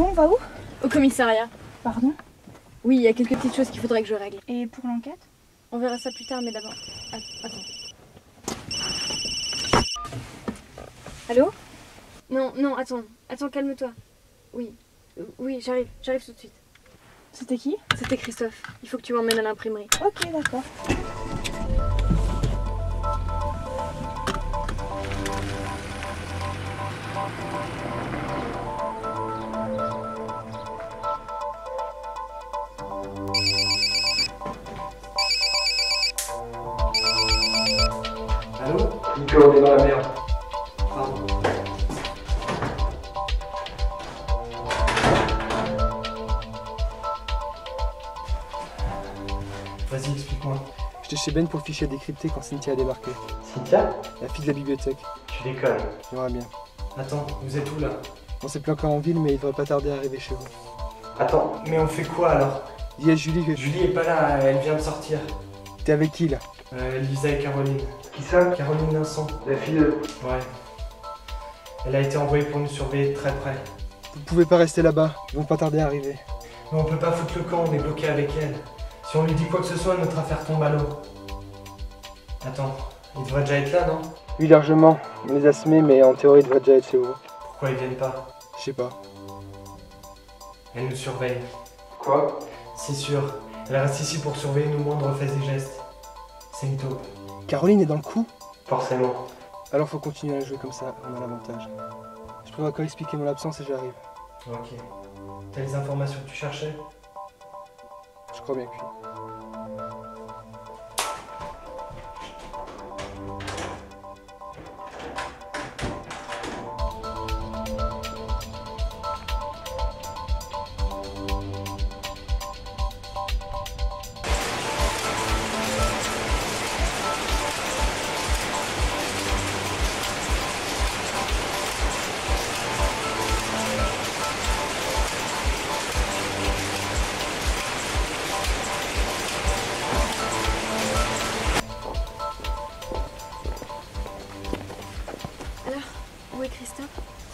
Bon, on va où? Au commissariat. Pardon? Oui, il y a quelques petites choses qu'il faudrait que je règle. Et pour l'enquête? On verra ça plus tard, mais d'abord... Ah, attends. Allô? Non, attends, calme-toi. Oui, j'arrive tout de suite. C'était qui? C'était Christophe. Il faut que tu m'emmènes à l'imprimerie. Ok, d'accord. Allô? Nico, on est dans la merde. Pardon. Vas-y, explique-moi. J'étais chez Ben pour le fichier décrypté quand Cynthia a débarqué. Cynthia? La fille de la bibliothèque. Tu déconnes. J'aimerais bien. Attends, vous êtes où là? On s'est plus encore en ville, mais il devrait pas tarder à arriver chez vous. Attends, mais on fait quoi alors? Dis à Julie que Julie est pas là, elle vient de sortir. t'es avec qui là? Lisa et Caroline. Qui ça? Caroline Vincent. La fille de... Ouais. Elle a été envoyée pour nous surveiller de très près. Vous pouvez pas rester là-bas, ils vont pas tarder à arriver. Mais on peut pas foutre le camp, on est bloqué avec elle. Si on lui dit quoi que ce soit, notre affaire tombe à l'eau. Attends, il devrait déjà être là, non? Oui, largement. On les a semés, mais en théorie, il devrait déjà être chez vous. Pourquoi ils viennent pas? Je sais pas. Elle nous surveille. Quoi? C'est sûr. Elle reste ici pour surveiller nos moindres faits et gestes. C'est une taupe. Caroline est dans le coup? Forcément. Alors faut continuer à jouer comme ça, on a l'avantage. Je prévois encore expliquer mon absence et j'arrive. Ok. T'as les informations que tu cherchais? Je crois bien que oui. Alors, où est Christophe?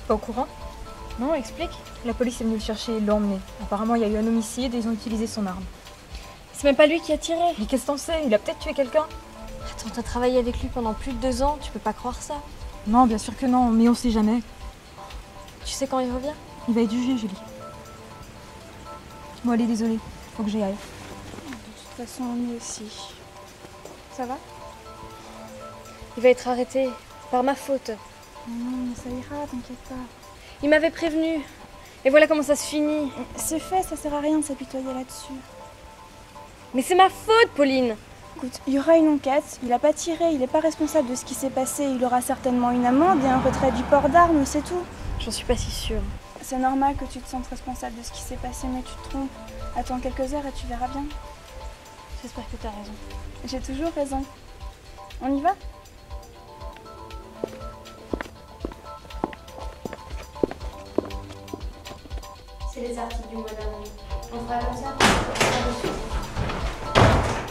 Pas au courant? Non, explique. La police est venue le chercher et l'a emmené. Apparemment, il y a eu un homicide et ils ont utilisé son arme. C'est même pas lui qui a tiré. Mais qu'est-ce que t'en sais? Il a peut-être tué quelqu'un. Attends, t'as travaillé avec lui pendant plus de 2 ans, tu peux pas croire ça. Non, bien sûr que non, mais on sait jamais. Tu sais quand il revient? Il va être jugé, Julie. Bon, allez, désolée. Faut que j'y aille. De toute façon, nous aussi. Ça va? Il va être arrêté, par ma faute. Non, mais ça ira, t'inquiète pas. Il m'avait prévenu. Et voilà comment ça se finit. C'est fait, ça sert à rien de s'apitoyer là-dessus. Mais c'est ma faute, Pauline. Écoute, il y aura une enquête, il a pas tiré, il est pas responsable de ce qui s'est passé, il aura certainement une amende et un retrait du port d'armes, c'est tout. J'en suis pas si sûre. C'est normal que tu te sentes responsable de ce qui s'est passé, mais tu te trompes. Attends quelques heures et tu verras bien. J'espère que t'as raison. J'ai toujours raison. On y va? C'est les articles du mois d'avril. On fera comme ça.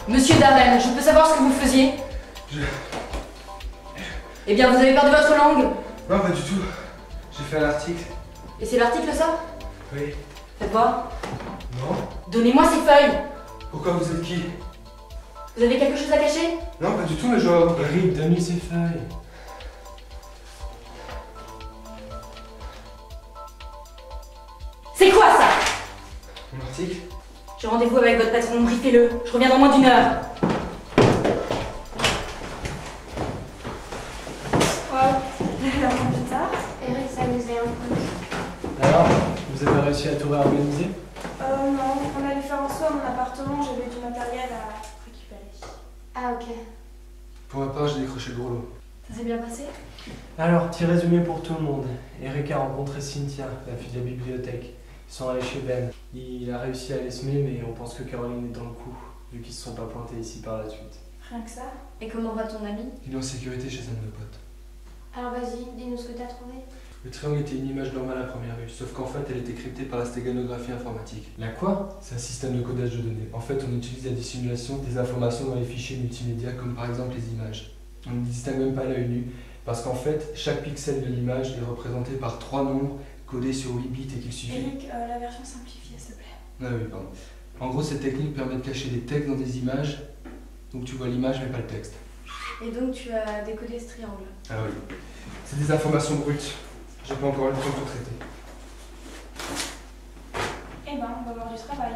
Monsieur Darren, je peux savoir ce que vous faisiez? Eh bien, vous avez perdu votre langue. Non, pas du tout. J'ai fait un article. Et c'est l'article, ça? Oui. Faites voir. Non? Donnez-moi ces feuilles. Pourquoi vous êtes qui? Vous avez quelque chose à cacher? Non, pas du tout, mais genre... Eric, donne-lui ses feuilles. C'est quoi, ça? Mon article? J'ai rendez-vous avec votre patron, briefez-le. Je reviens dans moins d'1 heure. Plus tard. Eric, ça nous est un peu. Alors, vous avez réussi à tout réorganiser? Non, on allait faire un saut à mon appartement, j'avais du matériel à récupérer. Ah, ok. Pour ma part, j'ai décroché le gros lot. Ça s'est bien passé? Alors, petit résumé pour tout le monde. Eric a rencontré Cynthia, la fille de la bibliothèque. Ils sont allés chez Ben. Il a réussi à les semer, mais on pense que Caroline est dans le coup, vu qu'ils se sont pas pointés ici par la suite. Rien que ça. Et comment va ton ami? Il est en sécurité chez un de mes potes. Alors vas-y, dis-nous ce que t'as trouvé. Le triangle était une image normale à première vue, sauf qu'en fait, elle était cryptée par la stéganographie informatique. La quoi? C'est un système de codage de données. En fait, on utilise la dissimulation des informations dans les fichiers multimédia, comme par exemple les images. On ne distingue même pas à l'œil nu, parce qu'en fait, chaque pixel de l'image est représenté par 3 nombres codé sur 8 bits et qu'il suffit... Eric, la version simplifiée, s'il te plaît. Ah oui, pardon. En gros, cette technique permet de cacher des textes dans des images, donc tu vois l'image mais pas le texte. Et donc tu as décodé ce triangle. Ah oui. C'est des informations brutes. J'ai pas encore eu le temps de tout traiter. Eh ben, on va avoir du travail.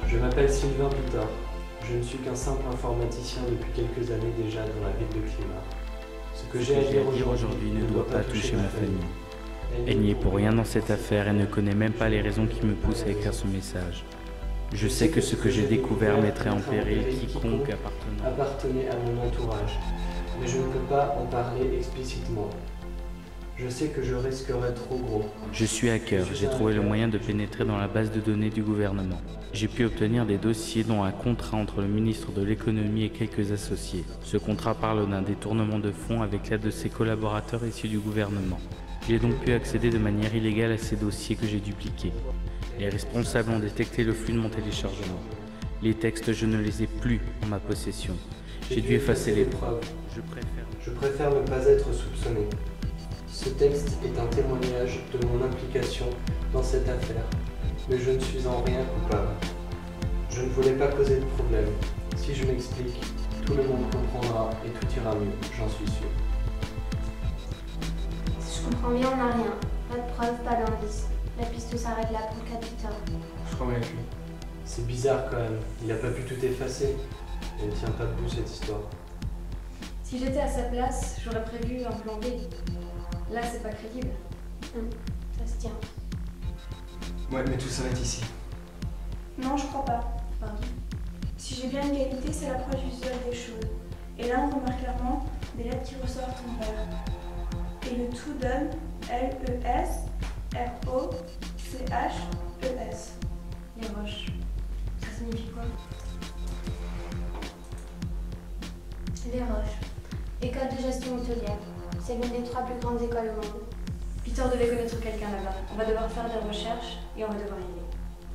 Je m'appelle Sylvain Pitard. Je ne suis qu'un simple informaticien depuis quelques années déjà dans la ville de Climar. Ce que j'ai à dire aujourd'hui ne doit pas toucher ma famille. Elle n'y est pour rien dans cette affaire et ne connaît même pas les raisons qui me poussent à écrire ce message. Je sais que ce que j'ai découvert mettrait en péril quiconque appartenait à mon entourage, mais je ne peux pas en parler explicitement. Je sais que je risquerais trop gros. Je suis hacker, j'ai trouvé le moyen de pénétrer dans la base de données du gouvernement. J'ai pu obtenir des dossiers dont un contrat entre le ministre de l'économie et quelques associés. Ce contrat parle d'un détournement de fonds avec l'aide de ses collaborateurs issus du gouvernement. J'ai donc pu accéder de manière illégale à ces dossiers que j'ai dupliqués. Les responsables ont détecté le flux de mon téléchargement. Les textes, je ne les ai plus en ma possession. J'ai dû effacer les preuves. Je préfère ne pas être soupçonné. Ce texte est un témoignage de mon implication dans cette affaire, mais je ne suis en rien coupable. Je ne voulais pas causer de problème. Si je m'explique, tout le monde comprendra et tout ira mieux, j'en suis sûr. Si je comprends bien, on n'a rien. Pas de preuves, pas d'indice. La piste s'arrête là pour le cas de Peter. Je crois bien avec lui. C'est bizarre quand même, il a pas pu tout effacer. Elle ne tient pas debout cette histoire. Si j'étais à sa place, j'aurais prévu un plan B. Là, c'est pas crédible. Ça se tient. Ouais, mais tout s'arrête ici. Non, je crois pas. Pardon. Si j'ai bien une qualité, c'est l'approche visuelle des choses. Et là, on remarque clairement des lettres qui ressortent en vert. Et le tout donne L-E-S-R-O-C-H-E-S. Les roches. Ça signifie quoi? Les roches. École de gestion hôtelière. C'est l'une des 3 plus grandes écoles au monde. Peter devait connaître quelqu'un là-bas. On va devoir faire des recherches et on va devoir y aller.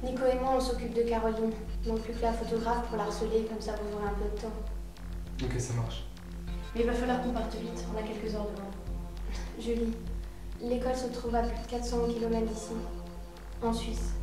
Nico et moi, on s'occupe de Caroline. Il manque plus que la photographe pour la harceler, comme ça vous aurez un peu de temps. Ok, ça marche. Mais il va falloir qu'on parte vite, on a quelques heures devant nous. Julie, l'école se trouve à plus de 400 km d'ici, en Suisse.